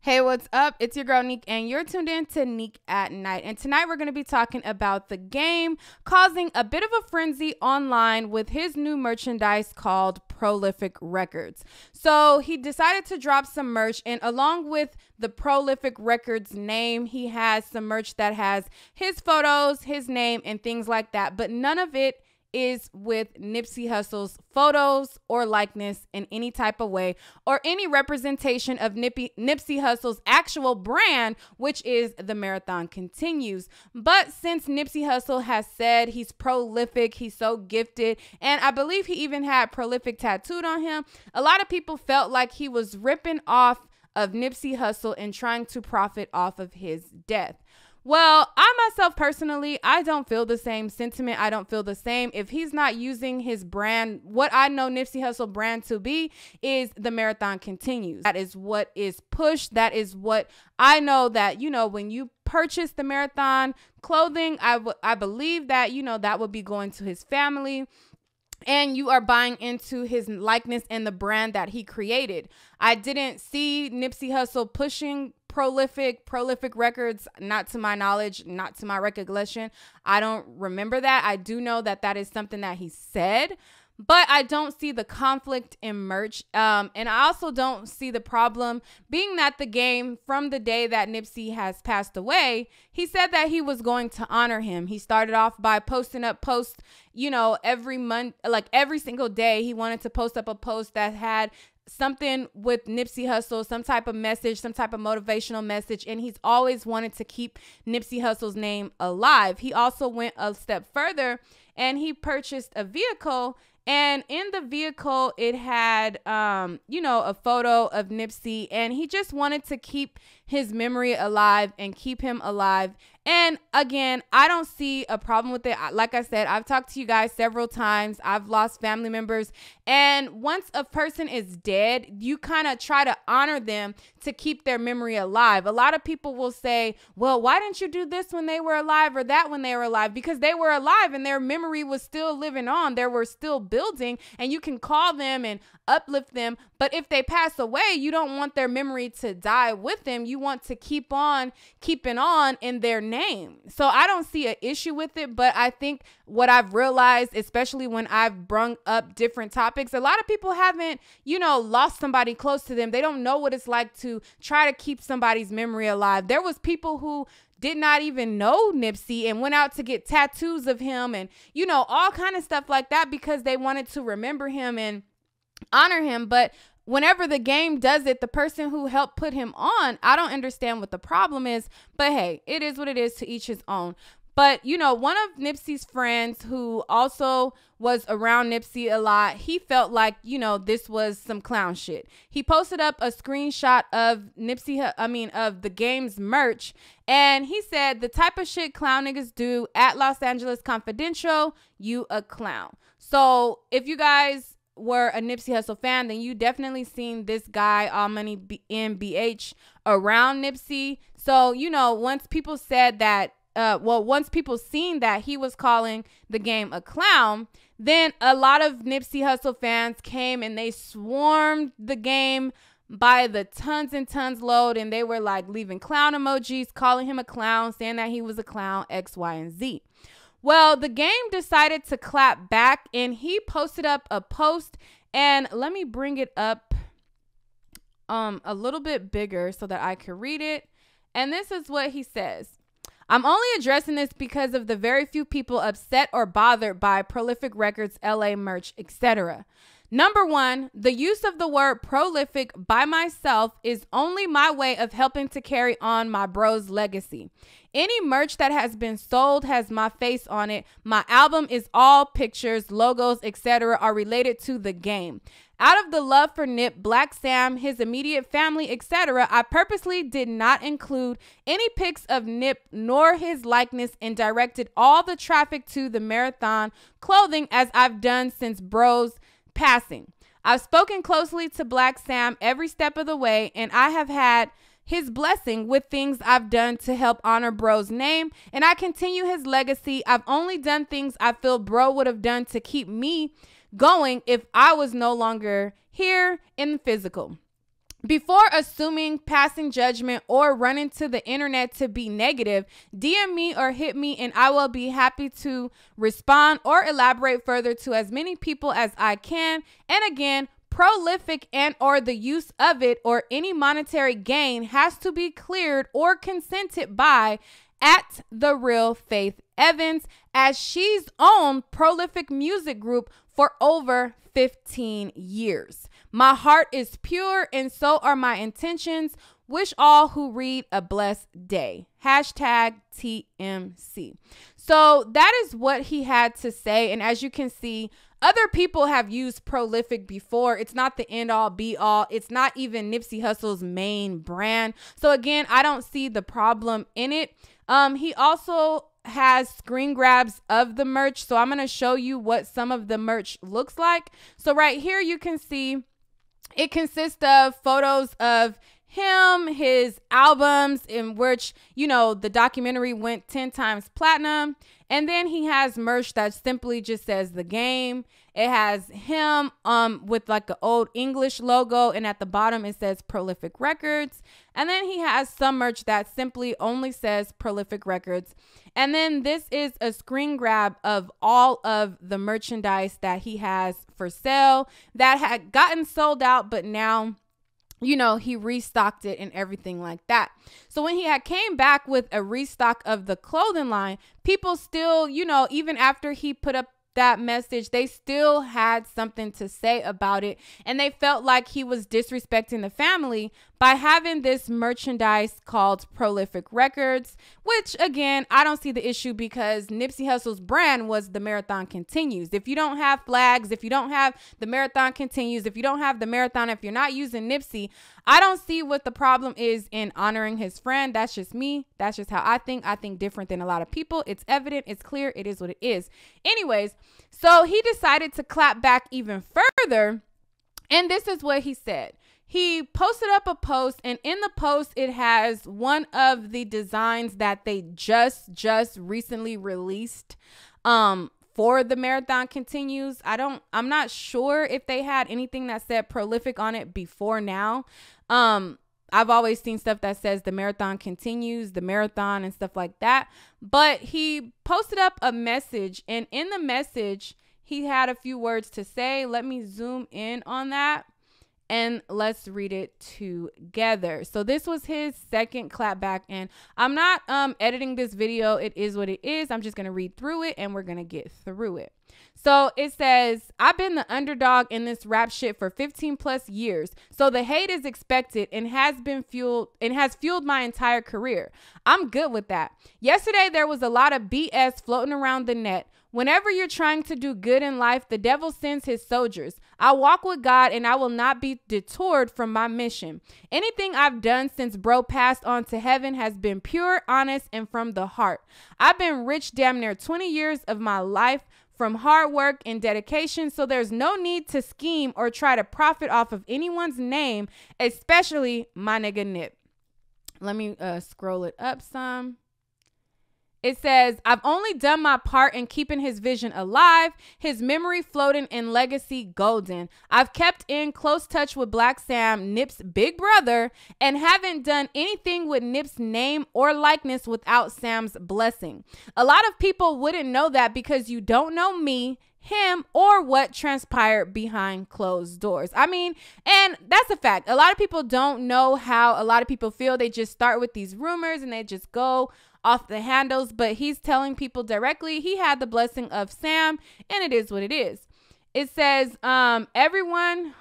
Hey, what's up? It's your girl Neek, and you're tuned in to Neek at Night. And tonight we're going to be talking about The Game causing a bit of a frenzy online with his new merchandise called Prolific Records. So he decided to drop some merch, and along with the Prolific Records name, he has some merch that has his photos, his name, and things like that. But none of it is with Nipsey Hussle's photos or likeness in any type of way, or any representation of Nipsey Hussle's actual brand, which is The Marathon Continues. But since Nipsey Hussle has said he's prolific, he's so gifted, and I believe he even had prolific tattooed on him, a lot of people felt like he was ripping off of Nipsey Hussle and trying to profit off of his death. Well, I myself personally, I don't feel the same sentiment. I don't feel the same. If he's not using his brand, what I know Nipsey Hussle brand to be is The Marathon Continues. That is what is pushed. That is what I know that, when you purchase the Marathon clothing, I believe that, that would be going to his family. And you are buying into his likeness and the brand that he created. I didn't see Nipsey Hussle pushing Prolific Records, not to my knowledge, not to my recollection. I don't remember that. I do know that that is something that he said, but I don't see the conflict in merch. And I also don't see the problem being that The Game, from the day that Nipsey has passed away, he said that he was going to honor him. He started off by posting up posts, every month, like every single day. He wanted to post up a post that had something with Nipsey Hussle, some type of message, some type of motivational message. And he's always wanted to keep Nipsey Hussle's name alive. He also went a step further and he purchased a vehicle. And in the vehicle, it had, a photo of Nipsey, and he just wanted to keep his memory alive and keep him alive. And again, I don't see a problem with it. Like I said, I've talked to you guys several times. I've lost family members. And once a person is dead, you kind of try to honor them to keep their memory alive. A lot of people will say, well, why didn't you do this when they were alive or that when they were alive? Because they were alive and their memory was still living on. They were still building, and you can call them and uplift them. But if they pass away, you don't want their memory to die with them. You want to keep on keeping on in their name. So I don't see an issue with it, but I think what I've realized, especially when I've brung up different topics, a lot of people haven't, lost somebody close to them. They don't know what it's like to try to keep somebody's memory alive. There was people who did not even know Nipsey and went out to get tattoos of him and, all kind of stuff like that because they wanted to remember him and honor him. But whenever The Game does it, the person who helped put him on, I don't understand what the problem is. But hey, it is what it is, to each his own. But, one of Nipsey's friends who also was around Nipsey a lot, he felt like, this was some clown shit. He posted up a screenshot of of The Game's merch. And he said, the type of shit clown niggas do at Los Angeles Confidential, you a clown. So if you guys were a Nipsey Hussle fan, then you definitely seen this guy, All Money in BH, around Nipsey. So, once people said that, once people seen that he was calling The Game a clown, then a lot of Nipsey Hussle fans came and they swarmed The Game by the tons and tons load. And they were like leaving clown emojis, calling him a clown, saying that he was a clown, X, Y, and Z. Well, The Game decided to clap back and he posted up a post, and let me bring it up a little bit bigger so that I can read it. And this is what he says. I'm only addressing this because of the very few people upset or bothered by Prolific Records, LA merch, etc. Number one, the use of the word prolific by myself is only my way of helping to carry on my bro's legacy. Any merch that has been sold has my face on it. My album is all pictures, logos, etc. are related to The Game. Out of the love for Nip, Black Sam, his immediate family, etc., I purposely did not include any pics of Nip nor his likeness and directed all the traffic to the Marathon clothing as I've done since bro's passing. I've spoken closely to Black Sam every step of the way, and I have had his blessing with things I've done to help honor bro's name, and I continue his legacy. I've only done things I feel bro would have done to keep me going if I was no longer here in the physical. Before assuming, passing judgment, or running to the internet to be negative, DM me or hit me and I will be happy to respond or elaborate further to as many people as I can. And again, prolific and or the use of it or any monetary gain has to be cleared or consented by at The Real Faith Evans, as she's owned Prolific Music Group for over 15 years. My heart is pure and so are my intentions. Wish all who read a blessed day. Hashtag TMC. So that is what he had to say. And as you can see, other people have used Prolific before. It's not the end all be all. It's not even Nipsey Hussle's main brand. So again, I don't see the problem in it. He also has screen grabs of the merch. So I'm going to show you what some of the merch looks like. So right here, you can see it consists of photos of him, his albums, in which, you know, the documentary went 10 times platinum. And then he has merch that simply just says The Game. It has him with like an old English logo, and at the bottom it says Prolific Records. And then he has some merch that simply only says Prolific Records. And then this is a screen grab of all of the merchandise that he has for sale that had gotten sold out, but now, you know, he restocked it and everything like that. So when he had came back with a restock of the clothing line, people still, you know, even after he put up that message, they still had something to say about it. And they felt like he was disrespecting the family by having this merchandise called Prolific Records, which again, I don't see the issue because Nipsey Hussle's brand was The Marathon Continues. If you don't have flags, if you don't have The Marathon Continues, if you don't have the marathon, if you're not using Nipsey, I don't see what the problem is in honoring his friend. That's just me. That's just how I think. I think different than a lot of people. It's evident. It's clear. It is what it is. Anyways, so he decided to clap back even further. And this is what he said. He posted up a post, and in the post, it has one of the designs that they just recently released for The Marathon Continues. I'm not sure if they had anything that said Prolific on it before now. I've always seen stuff that says The Marathon Continues, The Marathon, and stuff like that. But he posted up a message, and in the message, he had a few words to say. Let me zoom in on that, and let's read it together. So this was his second clapback, and I'm not editing this video. It is what it is. I'm just going to read through it, and we're going to get through it. So it says, I've been the underdog in this rap shit for 15 plus years. So the hate is expected and has fueled my entire career. I'm good with that. Yesterday, there was a lot of BS floating around the net. Whenever you're trying to do good in life, the devil sends his soldiers. I walk with God and I will not be detoured from my mission. Anything I've done since bro passed on to heaven has been pure, honest, and from the heart. I've been rich damn near 20 years of my life from hard work and dedication, so there's no need to scheme or try to profit off of anyone's name, especially my nigga Nip. Let me scroll it up some. It says, I've only done my part in keeping his vision alive, his memory floating, and legacy golden. I've kept in close touch with Black Sam, Nip's big brother, and haven't done anything with Nip's name or likeness without Sam's blessing. A lot of people wouldn't know that because you don't know me, him, or what transpired behind closed doors. I mean, and that's a fact. A lot of people don't know how a lot of people feel. They just start with these rumors and they just go off the handles, but he's telling people directly he had the blessing of Sam, and it is what it is. It says, everyone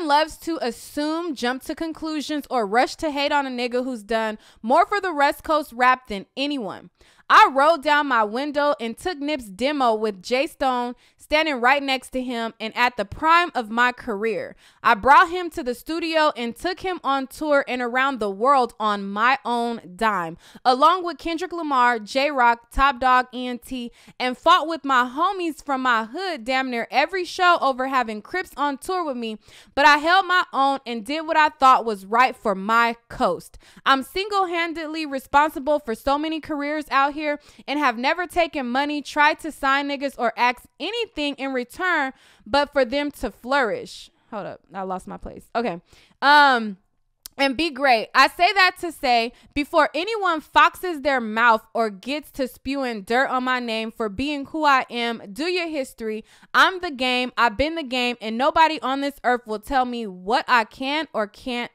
loves to assume, jump to conclusions, or rush to hate on a nigga who's done more for the West Coast rap than anyone. I rolled down my window and took Nip's demo with Jay Stone standing right next to him and at the prime of my career. I brought him to the studio and took him on tour and around the world on my own dime, along with Kendrick Lamar, J-Rock, Top Dog, ENT, and fought with my homies from my hood damn near every show over having Crips on tour with me, but I held my own and did what I thought was right for my coast. I'm single-handedly responsible for so many careers out here and have never taken money, tried to sign niggas, or ask anything in return but for them to flourish. Hold up. I lost my place. Okay. And be great. I say that to say, before anyone foxes their mouth or gets to spewing dirt on my name for being who I am, do your history. I'm the game. I've been the game, and nobody on this earth will tell me what I can or can't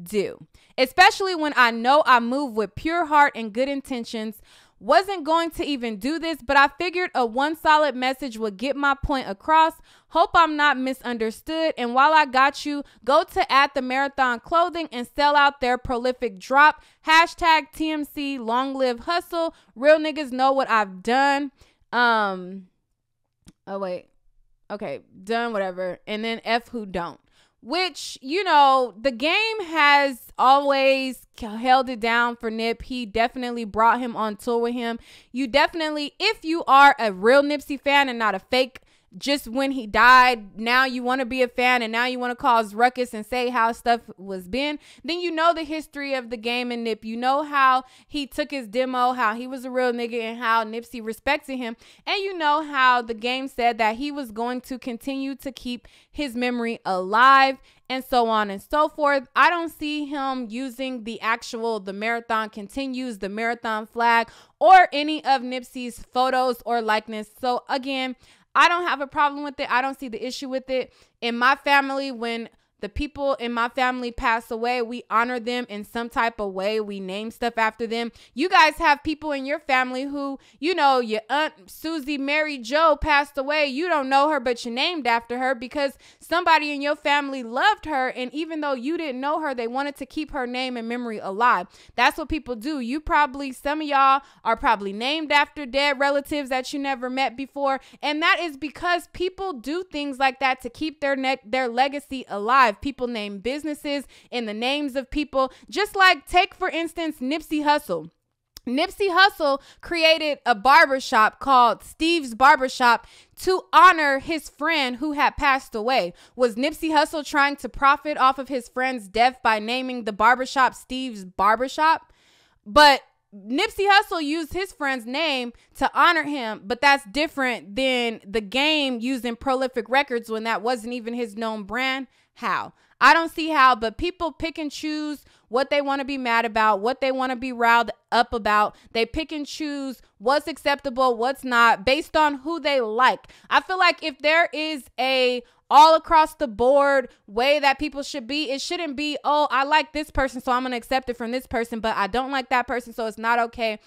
do. Especially when I know I move with pure heart and good intentions. Wasn't going to even do this, but I figured a one solid message would get my point across. Hope I'm not misunderstood. And while I got you, go to at the Marathon Clothing and sell out their prolific drop. Hashtag TMC, long live hustle. Real niggas know what I've done. Oh wait. Okay, done whatever. And then F who don't. Which, you know, the game has always held it down for Nip. He definitely brought him on tour with him. You definitely, if you are a real Nipsey fan and not a fake, just when he died, now you want to be a fan and now you want to cause ruckus and say how stuff was been, then you know the history of the game and Nip. You know how he took his demo, how he was a real nigga, and how Nipsey respected him. And you know how the game said that he was going to continue to keep his memory alive and so on and so forth. I don't see him using the Marathon Continues, the Marathon flag, or any of Nipsey's photos or likeness. So again, I don't have a problem with it. I don't see the issue with it. In my family, when the people in my family pass away, we honor them in some type of way. We name stuff after them. You guys have people in your family who, you know, your Aunt Susie Mary Joe passed away. You don't know her, but you named after her because somebody in your family loved her. And even though you didn't know her, they wanted to keep her name and memory alive. That's what people do. Some of y'all are probably named after dead relatives that you never met before. And that is because people do things like that to keep their legacy alive. People name businesses in the names of people. Just like, take for instance Nipsey Hussle. Nipsey Hussle created a barbershop called Steve's Barbershop to honor his friend who had passed away. Was Nipsey Hussle trying to profit off of his friend's death by naming the barbershop Steve's Barbershop? But Nipsey Hussle used his friend's name to honor him, but that's different than the game using Prolific Records when that wasn't even his known brand. How? I don't see how, but people pick and choose what they want to be mad about, what they want to be riled up about. They pick and choose what's acceptable, what's not, based on who they like. I feel like if there is a all across the board way that people should be, it shouldn't be, oh, I like this person, so I'm going to accept it from this person, but I don't like that person, so it's not okay.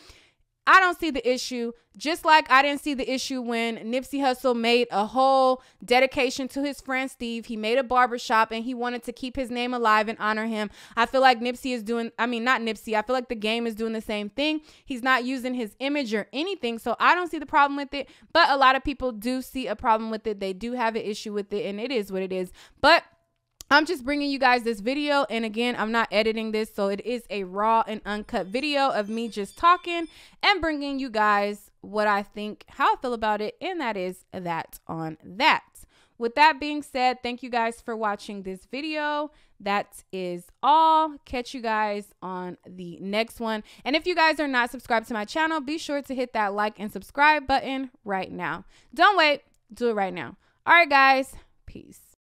I don't see the issue, just like I didn't see the issue when Nipsey Hussle made a whole dedication to his friend Steve. He made a barbershop and he wanted to keep his name alive and honor him. I feel like Nipsey is doing, I feel like the game is doing the same thing. He's not using his image or anything, so I don't see the problem with it, but a lot of people do see a problem with it. They do have an issue with it, and it is what it is. But I'm just bringing you guys this video, and again, I'm not editing this, so it is a raw and uncut video of me just talking and bringing you guys what I think, how I feel about it, and that is that on that. With that being said, thank you guys for watching this video. That is all. Catch you guys on the next one. And if you guys are not subscribed to my channel, be sure to hit that like and subscribe button right now. Don't wait. Do it right now. All right, guys. Peace.